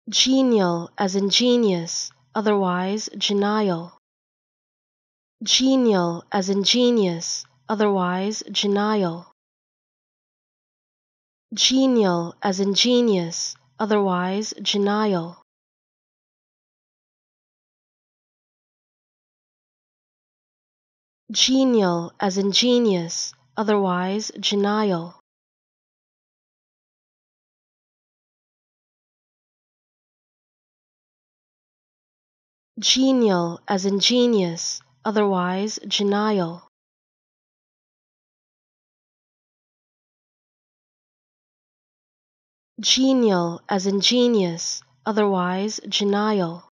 Genial as in genius, otherwise genial. Genial as in genius, otherwise genial. Genial as in genius, otherwise genial. Genial as in genius, otherwise genial. Genial as in genius, otherwise genial. Genial as in genius, otherwise genial.